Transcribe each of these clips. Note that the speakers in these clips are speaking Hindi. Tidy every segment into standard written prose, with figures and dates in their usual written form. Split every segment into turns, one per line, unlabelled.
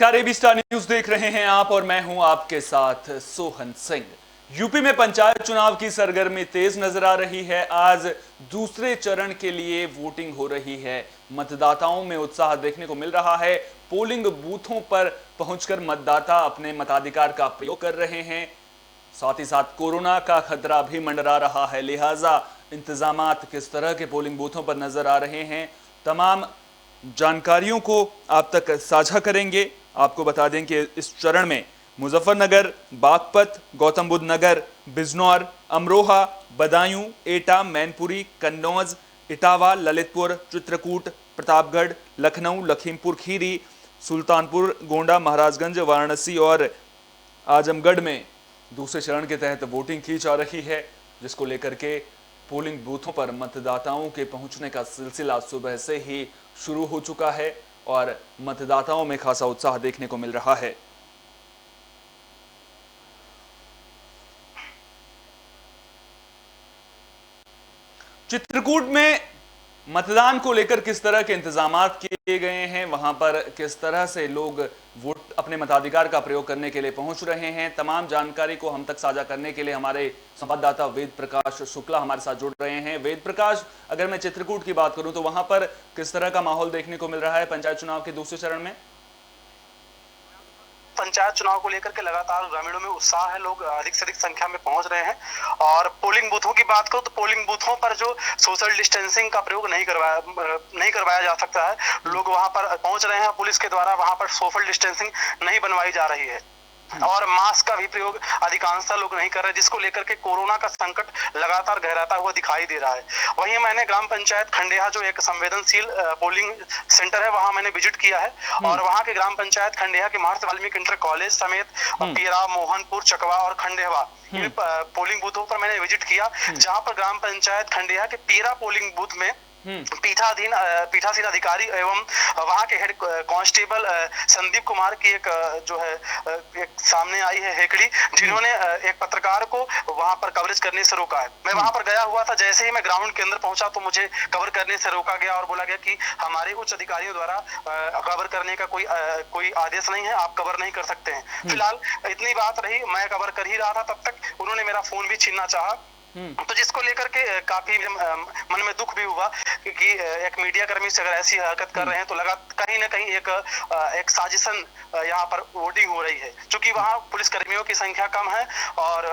नमस्कार, एबी स्टार न्यूज देख रहे हैं आप और मैं हूं आपके साथ सोहन सिंह। यूपी में पंचायत चुनाव की सरगर्मी तेज नजर आ रही है। आज दूसरे चरण के लिए वोटिंग हो रही है। मतदाताओं में उत्साह देखने को मिल रहा है। पोलिंग बूथों पर पहुंचकर मतदाता अपने मताधिकार का प्रयोग कर रहे हैं। साथ ही साथ कोरोना का खतरा भी मंडरा रहा है, लिहाजा इंतजामात किस तरह के पोलिंग बूथों पर नजर आ रहे हैं, तमाम जानकारियों को आप तक साझा करेंगे। आपको बता दें कि इस चरण में मुजफ्फरनगर, बागपत, गौतम बुद्ध नगर, बिजनौर, अमरोहा, बदायूं, एटा, मैनपुरी, कन्नौज, इटावा, ललितपुर, चित्रकूट, प्रतापगढ़, लखनऊ, लखीमपुर खीरी, सुल्तानपुर, गोंडा, महाराजगंज, वाराणसी और आजमगढ़ में दूसरे चरण के तहत वोटिंग की जा रही है, जिसको लेकर के पोलिंग बूथों पर मतदाताओं के पहुंचने का सिलसिला सुबह से ही शुरू हो चुका है और मतदाताओं में खासा उत्साह देखने को मिल रहा है। चित्रकूट में मतदान को लेकर किस तरह के इंतजामात किए गए हैं, वहां पर किस तरह से लोग वोट अपने मताधिकार का प्रयोग करने के लिए पहुंच रहे हैं, तमाम जानकारी को हम तक साझा करने के लिए हमारे संवाददाता वेद प्रकाश शुक्ला हमारे साथ जुड़ रहे हैं। वेद प्रकाश, अगर मैं चित्रकूट की बात करूं तो वहां पर किस तरह का माहौल देखने को मिल रहा है पंचायत चुनाव के दूसरे चरण में?
पंचायत चुनाव को लेकर के लगातार ग्रामीणों में उत्साह है, लोग अधिक से अधिक संख्या में पहुंच रहे हैं। और पोलिंग बूथों की बात करो तो पोलिंग बूथों पर जो सोशल डिस्टेंसिंग का प्रयोग नहीं करवाया जा सकता है, लोग वहां पर पहुंच रहे हैं। पुलिस के द्वारा वहां पर सोशल डिस्टेंसिंग नहीं बनवाई जा रही है और मास्क का भी प्रयोग अधिकांशतः लोग नहीं कर रहे, जिसको लेकर के कोरोना का संकट लगातार गहराता हुआ दिखाई दे रहा है। वहीं मैंने ग्राम पंचायत खंडेहा, जो एक संवेदनशील पोलिंग सेंटर है, वहां मैंने विजिट किया है और वहां के ग्राम पंचायत खंडेहा के महर्षि वाल्मीकि इंटर कॉलेज समेत पीरा, मोहनपुर, चकवा और खंडेवा पोलिंग बूथों पर मैंने विजिट किया, जहां पर ग्राम पंचायत खंडेहा के पीरा पोलिंग बूथ में पीठासीन अधिकारी एवं वहां के हेड कांस्टेबल संदीप कुमार की एक सामने आई है हेकड़ी, जिन्होंने एक पत्रकार को वहां पर कवरेज करने से रोका है। मैं वहां पर गया हुआ था, जैसे ही मैं ग्राउंड के अंदर पहुंचा तो मुझे कवर करने से रोका गया और बोला गया कि हमारे उच्च अधिकारियों द्वारा कवर करने का कोई आदेश नहीं है, आप कवर नहीं कर सकते हैं। फिलहाल इतनी बात रही, मैं कवर कर ही रहा था, तब तक उन्होंने मेरा फोन भी छीनना चाहा, तो जिसको लेकर के काफी मन में दुख भी हुआ कि एक मीडिया कर्मी से अगर ऐसी हरकत कर रहे हैं तो लगा कहीं ना कहीं एक साजिशन यहाँ पर वोटिंग हो रही है। क्योंकि वहाँ पुलिस कर्मियों की संख्या कम है और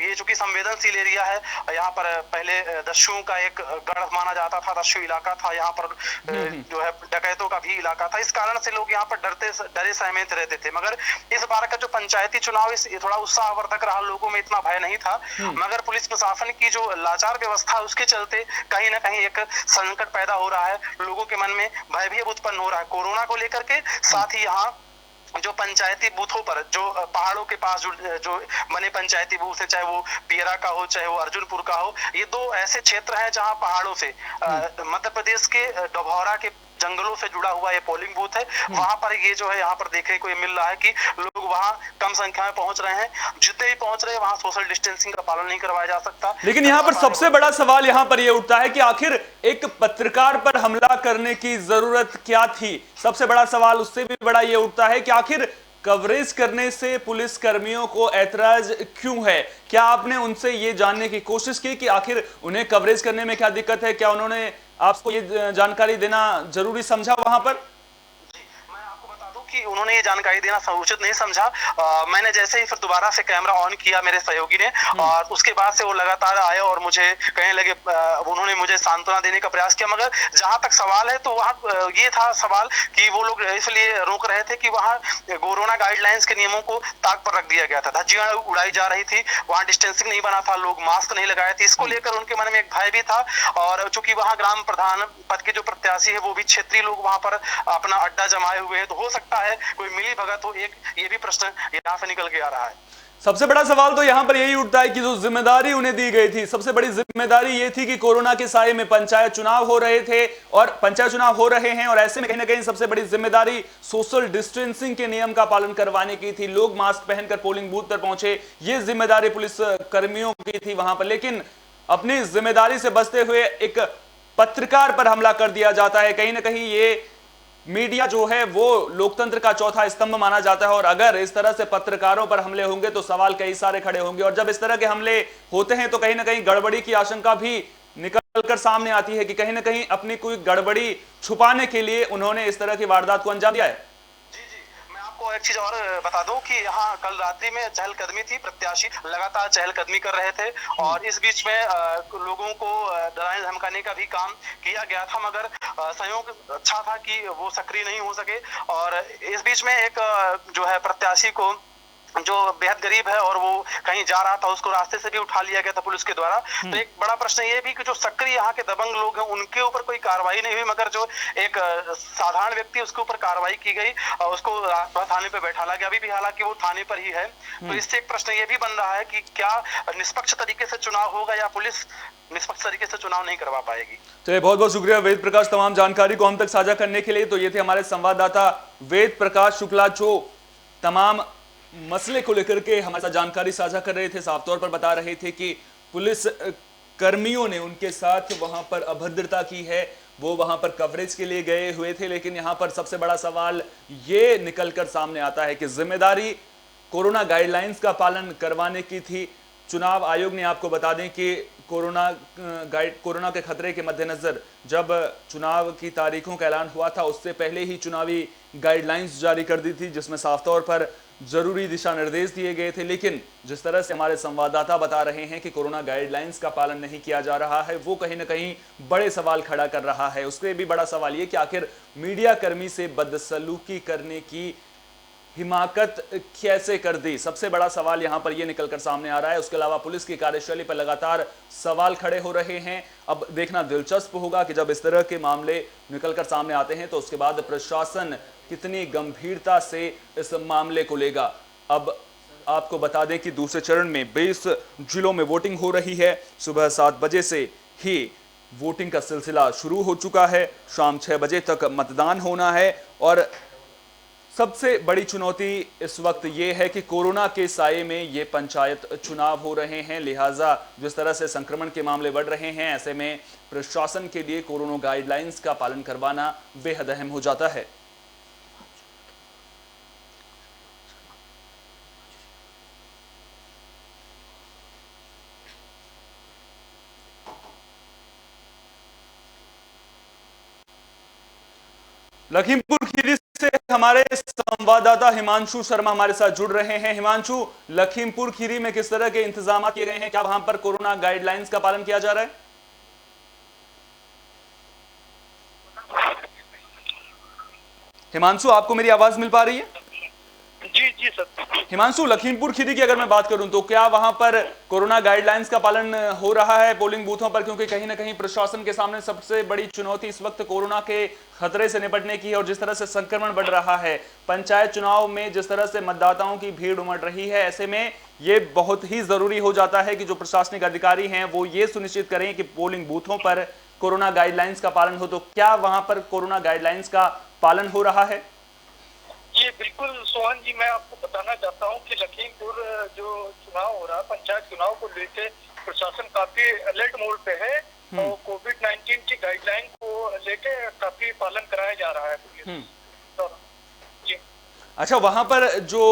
ये चूंकि संवेदनशील एरिया है, यहाँ पर पहले दस्युओं का एक गढ़ माना जाता था, दस्यु इलाका था, यहाँ पर जो है डकैतों का भी इलाका था। इस कारण से लोग यहाँ पर डरे सहमे रहते थे। मगर इस बार का जो पंचायती चुनाव थोड़ा उत्साहवर्धक रहा, लोगों में इतना भय नहीं था। मगर पुलिस प्रशासन की जो लाचार व्यवस्था है, उसके चलते कहीं ना कहीं एक संकट पैदा हो रहा है, लोगों के मन में भय भी उत्पन्न हो रहा है कोरोना को लेकर के। साथ ही यहाँ जो पंचायती बूथों पर, जो पहाड़ों के पास जो बने पंचायती बूथ है, चाहे वो पियरा का हो चाहे वो अर्जुनपुर का हो, ये दो ऐसे क्षेत्र हैं जहां पहाड़ों से मध्य प्रदेश के डभौरा के जंगलों से जुड़ा हुआ ये पोलिंग बूथ है। वहां पर ये जो है यहाँ पर देखने को ये मिल रहा है कि लोग वहां कम संख्या में पहुंच रहे हैं। जितने भी पहुंच रहे हैं वहां सोशल डिस्टेंसिंग का पालन नहीं करवाया जा सकता।
लेकिन यहाँ पर सबसे बड़ा सवाल यहाँ पर यह उठता है कि आखिर एक पत्रकार पर हमला करने की जरूरत क्या थी? सबसे बड़ा सवाल उससे भी बड़ा यह उठता है कि आखिर कवरेज करने से पुलिस कर्मियों को ऐतराज क्यों है? क्या आपने उनसे ये जानने की कोशिश की कि आखिर उन्हें कवरेज करने में क्या दिक्कत है? क्या उन्होंने आपको ये जानकारी देना जरूरी समझा वहां पर?
कि उन्होंने ये जानकारी देना उचित नहीं समझा। मैंने जैसे ही फिर दोबारा से कैमरा ऑन किया मेरे सहयोगी ने, और उसके बाद से वो लगातार आए और मुझे कहने लगे, उन्होंने मुझे सांत्वना देने का प्रयास किया। मगर जहां तक सवाल है तो वहां ये था सवाल कि वो लोग इसलिए रोक रहे थे कि वहां कोरोना गाइडलाइंस के नियमों को ताक पर रख दिया गया था, धज्जियां उड़ाई जा रही थी, वहां डिस्टेंसिंग नहीं बना था, लोग मास्क नहीं लगाए थे। इसको लेकर उनके मन में एक भय भी था। और चूंकि वहां ग्राम प्रधान पद के जो प्रत्याशी है वो भी क्षेत्रीय लोग वहां पर अपना अड्डा जमाए हुए हैं, तो हो सकता है कोई मिली भगत हो, एक ये भी प्रश्न यहाँ से निकल के आ रहा है।
सबसे बड़ा सवाल तो यहां पर यही उठता है कि जो जिम्मेदारी उन्हें दी गई थी, सबसे बड़ी जिम्मेदारी ये थी कि कोरोना के साए में पंचायत चुनाव हो रहे थे और पंचायत चुनाव हो रहे हैं, और ऐसे में कहीं ना कहीं सबसे बड़ी जिम्मेदारी सोशल डिस्टेंसिंग के नियम का पालन करवाने की थी। लोग मास्क पहनकर पोलिंग बूथ पर पहुंचे, ये जिम्मेदारी पुलिस कर्मियों की थी वहां पर। लेकिन अपनी जिम्मेदारी से बचते हुए एक पत्रकार पर हमला कर दिया जाता है। कहीं ना कहीं ये मीडिया जो है वो लोकतंत्र का चौथा स्तंभ माना जाता है, और अगर इस तरह से पत्रकारों पर हमले होंगे तो सवाल कई सारे खड़े होंगे, और जब इस तरह के हमले होते हैं तो कहीं ना कहीं गड़बड़ी की आशंका भी निकल कर सामने आती है कि कहीं ना कहीं अपनी कोई गड़बड़ी छुपाने के लिए उन्होंने इस तरह की वारदात को अंजाम दिया है।
मैं आपको एक चीज और बता दूं कि यहाँ कल रात्रि में चहलकदमी थी, प्रत्याशी लगातार चहलकदमी कर रहे थे और इस बीच में लोगों को डराने धमकाने का भी काम किया गया था, मगर संयोग अच्छा था कि वो सक्रिय नहीं हो सके। और इस बीच में एक जो है प्रत्याशी को जो बेहद गरीब है और वो कहीं जा रहा था, उसको रास्ते से भी उठा लिया गया था पुलिस के द्वारा। तो एक बड़ा प्रश्न ये भी कि जो सक्रिय यहाँ के दबंग लोग हैं उनके ऊपर कोई कार्रवाई नहीं हुई, मगर जो एक साधारण व्यक्ति उसके ऊपर कार्रवाई की गई और उसको थाने पे बैठाला गया। अभी भी हालांकि वो थाने पर ही है। तो इससे एक प्रश्न ये भी बन रहा है कि क्या निष्पक्ष तरीके से चुनाव होगा या पुलिस निष्पक्ष तरीके से चुनाव नहीं करवा पाएगी।
चलिए, बहुत बहुत शुक्रिया वेद प्रकाश तमाम जानकारी को हम तक साझा करने के लिए। तो ये थे हमारे संवाददाता वेद प्रकाश शुक्ला, जो तमाम मसले को लेकर के हमारे साथ जानकारी साझा कर रहे थे। साफ तौर पर बता रहे थे कि पुलिस कर्मियों ने उनके साथ वहां पर अभद्रता की है, वो वहां पर कवरेज के लिए गए हुए थे। लेकिन यहां पर सबसे बड़ा सवाल ये निकलकर सामने आता है कि जिम्मेदारी कोरोना गाइडलाइंस का पालन करवाने की थी। चुनाव आयोग ने, आपको बता दें कि कोरोना के खतरे के मद्देनजर जब चुनाव की तारीखों का ऐलान हुआ था उससे पहले ही चुनावी गाइडलाइंस जारी कर दी थी, जिसमें साफ तौर पर जरूरी दिशा निर्देश दिए गए थे। लेकिन जिस तरह से हमारे संवाददाता बता रहे हैं कि कोरोना गाइडलाइंस का पालन नहीं किया जा रहा है, वो कहीं ना कहीं बड़े सवाल खड़ा कर रहा है। उससे भी बड़ा सवाल ये कि आखिर मीडिया कर्मी से बदसलूकी करने की हिमाकत कैसे कर दी, सबसे बड़ा सवाल यहां पर यह निकलकर सामने आ रहा है। उसके अलावा पुलिस की कार्यशैली पर लगातार सवाल खड़े हो रहे हैं। अब देखना दिलचस्प होगा कि जब इस तरह के मामले निकलकर सामने आते हैं तो उसके बाद प्रशासन कितनी गंभीरता से इस मामले को लेगा। अब आपको बता दें कि दूसरे चरण में 20 जिलों में वोटिंग हो रही है। सुबह 7 बजे से ही वोटिंग का सिलसिला शुरू हो चुका है, शाम 6 बजे तक मतदान होना है। और सबसे बड़ी चुनौती इस वक्त ये है कि कोरोना के साये में ये पंचायत चुनाव हो रहे हैं, लिहाजा जिस तरह से संक्रमण के मामले बढ़ रहे हैं, ऐसे में प्रशासन के लिए कोरोना गाइडलाइंस का पालन करवाना बेहद अहम हो जाता है। लखीमपुर खीरी से हमारे संवाददाता हिमांशु शर्मा हमारे साथ जुड़ रहे हैं। हिमांशु, लखीमपुर खीरी में किस तरह के इंतजाम किए गए हैं, क्या वहां पर कोरोना गाइडलाइंस का पालन किया जा रहा है? हिमांशु, आपको मेरी आवाज मिल पा रही है?
जी जी सर।
हिमांशु, लखीमपुर खीरी की अगर मैं बात करूं तो क्या वहां पर कोरोना गाइडलाइंस का पालन हो रहा है पोलिंग बूथों पर? क्योंकि कहीं ना कहीं प्रशासन के सामने सबसे बड़ी चुनौती इस वक्त कोरोना के खतरे से निपटने की है, और जिस तरह से संक्रमण बढ़ रहा है, पंचायत चुनाव में जिस तरह से मतदाताओं की भीड़ उमड़ रही है, ऐसे में ये बहुत ही जरूरी हो जाता है कि जो प्रशासनिक अधिकारी हैं वो ये सुनिश्चित करें कि पोलिंग बूथों पर कोरोना गाइडलाइंस का पालन हो। तो क्या वहां पर कोरोना गाइडलाइंस का पालन हो रहा है?
जी बिल्कुल सोहन जी, मैं आपको बताना चाहता हूं कि लखीमपुर जो चुनाव हो रहा है, पंचायत चुनाव को लेकर प्रशासन काफी अलर्ट मोड पे है और कोविड-19 की गाइडलाइन को लेके काफी पालन कराया जा रहा है पुलिस। तो जी
अच्छा, वहां पर जो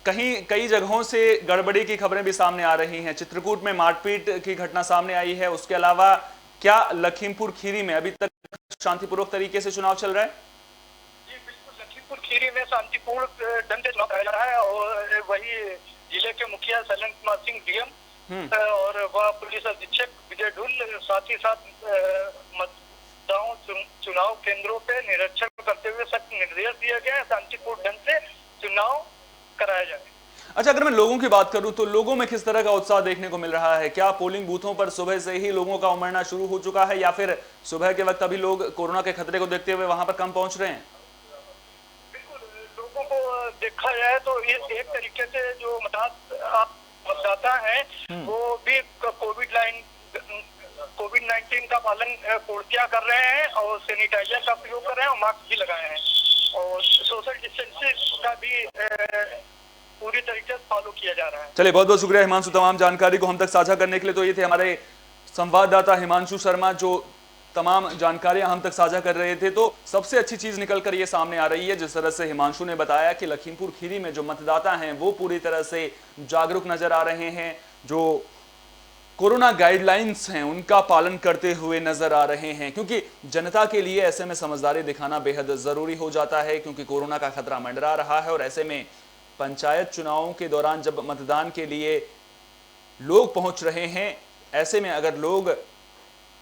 कई जगहों से गड़बड़ी की खबरें भी सामने आ रही हैं, चित्रकूट में मारपीट की घटना सामने आई है, उसके अलावा क्या लखीमपुर खीरी में अभी तक शांतिपूर्वक तरीके से चुनाव चल रहा है?
लखीमपुर खीरी में शांतिपूर्ण ढंग से चुनाव कराया जा रहा है और वही जिले के मुखिया शैलेंद्र कुमार सिंह डीएम और वह पुलिस अधीक्षक विजय ढुल, साथ ही साथ मतदाताओं चुनाव केंद्रों पे निरीक्षण करते हुए सख्त निर्देश दिए गए, शांतिपूर्ण ढंग से चुनाव कराया जाए।
अच्छा, अगर मैं लोगों की बात करूं तो लोगों में किस तरह का उत्साह देखने को मिल रहा है? क्या पोलिंग बूथों पर सुबह से ही लोगों का उमड़ना शुरू हो चुका है, या फिर सुबह के वक्त अभी लोग कोरोना के खतरे को देखते हुए वहां पर कम पहुंच रहे हैं?
लोगों को देखा जाए तो एक तरीके से जो मतदाता हैं वो भी कोविड-19 का पालन पूर्तियां कर रहे हैं और सैनिटाइजर का प्रयोग कर रहे हैं और मास्क भी लगाए हैं और सोशल डिस्टेंसिंग का भी पूरी तरीके से फॉलो किया जा रहा है।
चलिए, बहुत बहुत शुक्रिया हिमांशु तमाम जानकारी को हम तक साझा करने के लिए। तो ये थे हमारे संवाददाता हिमांशु शर्मा, जो तमाम जानकारियां हम तक साझा कर रहे थे। तो सबसे अच्छी चीज निकल कर ये सामने आ रही है, जिस तरह से हिमांशु ने बताया कि लखीमपुर खीरी में जो मतदाता हैं वो पूरी तरह से जागरूक नजर आ रहे हैं, जो कोरोना गाइडलाइंस हैं उनका पालन करते हुए नजर आ रहे हैं, क्योंकि जनता के लिए ऐसे में समझदारी दिखाना बेहद जरूरी हो जाता है, क्योंकि कोरोना का खतरा मंडरा रहा है। और ऐसे में पंचायत चुनावों के दौरान जब मतदान के लिए लोग पहुंच रहे हैं, ऐसे में अगर लोग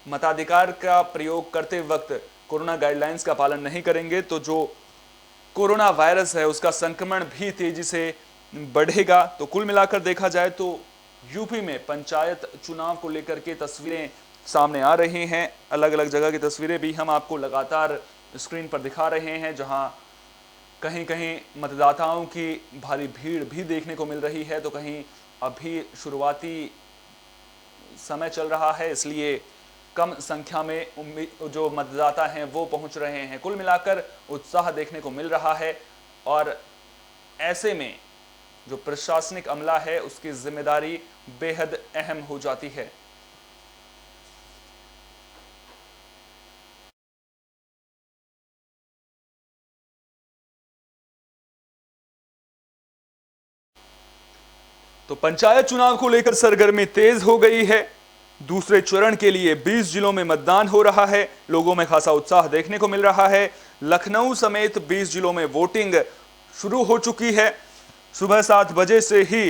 मताधिकार का प्रयोग करते वक्त कोरोना गाइडलाइंस का पालन नहीं करेंगे तो जो कोरोना वायरस है उसका संक्रमण भी तेजी से बढ़ेगा। तो कुल मिलाकर देखा जाए तो यूपी में पंचायत चुनाव को लेकर के तस्वीरें सामने आ रही हैं। अलग अलग जगह की तस्वीरें भी हम आपको लगातार स्क्रीन पर दिखा रहे हैं, जहां कहीं कहीं मतदाताओं की भारी भीड़ भी देखने को मिल रही है, तो कहीं अभी शुरुआती समय चल रहा है, इसलिए कम संख्या में जो मतदाता हैं वो पहुंच रहे हैं। कुल मिलाकर उत्साह देखने को मिल रहा है और ऐसे में जो प्रशासनिक अमला है उसकी जिम्मेदारी बेहद अहम हो जाती है। तो पंचायत चुनाव को लेकर सरगर्मी तेज हो गई है। दूसरे चरण के लिए 20 जिलों में मतदान हो रहा है। लोगों में खासा उत्साह देखने को मिल रहा है। लखनऊ समेत 20 जिलों में वोटिंग शुरू हो चुकी है। सुबह 7 बजे से ही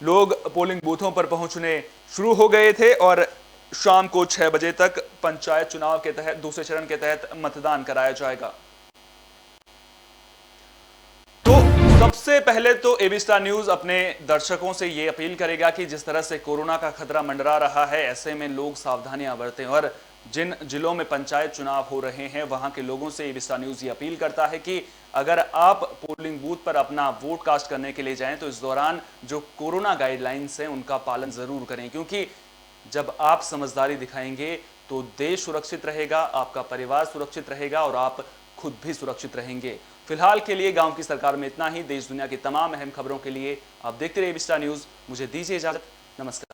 लोग पोलिंग बूथों पर पहुंचने शुरू हो गए थे और शाम को 6 बजे तक पंचायत चुनाव के तहत दूसरे चरण के तहत मतदान कराया जाएगा। सबसे पहले तो एबी स्टार न्यूज अपने दर्शकों से ये अपील करेगा कि जिस तरह से कोरोना का खतरा मंडरा रहा है, ऐसे में लोग सावधानियां बरतें और जिन जिलों में पंचायत चुनाव हो रहे हैं वहां के लोगों से एबी स्टार न्यूज ये अपील करता है कि अगर आप पोलिंग बूथ पर अपना वोट कास्ट करने के लिए जाएं तो इस दौरान जो कोरोना गाइडलाइंस हैं उनका पालन जरूर करें, क्योंकि जब आप समझदारी दिखाएंगे तो देश सुरक्षित रहेगा, आपका परिवार सुरक्षित रहेगा और आप खुद भी सुरक्षित रहेंगे। फिलहाल के लिए गांव की सरकार में इतना ही। देश दुनिया की तमाम अहम खबरों के लिए आप देखते रहिए एबी स्टार न्यूज। मुझे दीजिए इजाजत। नमस्कार।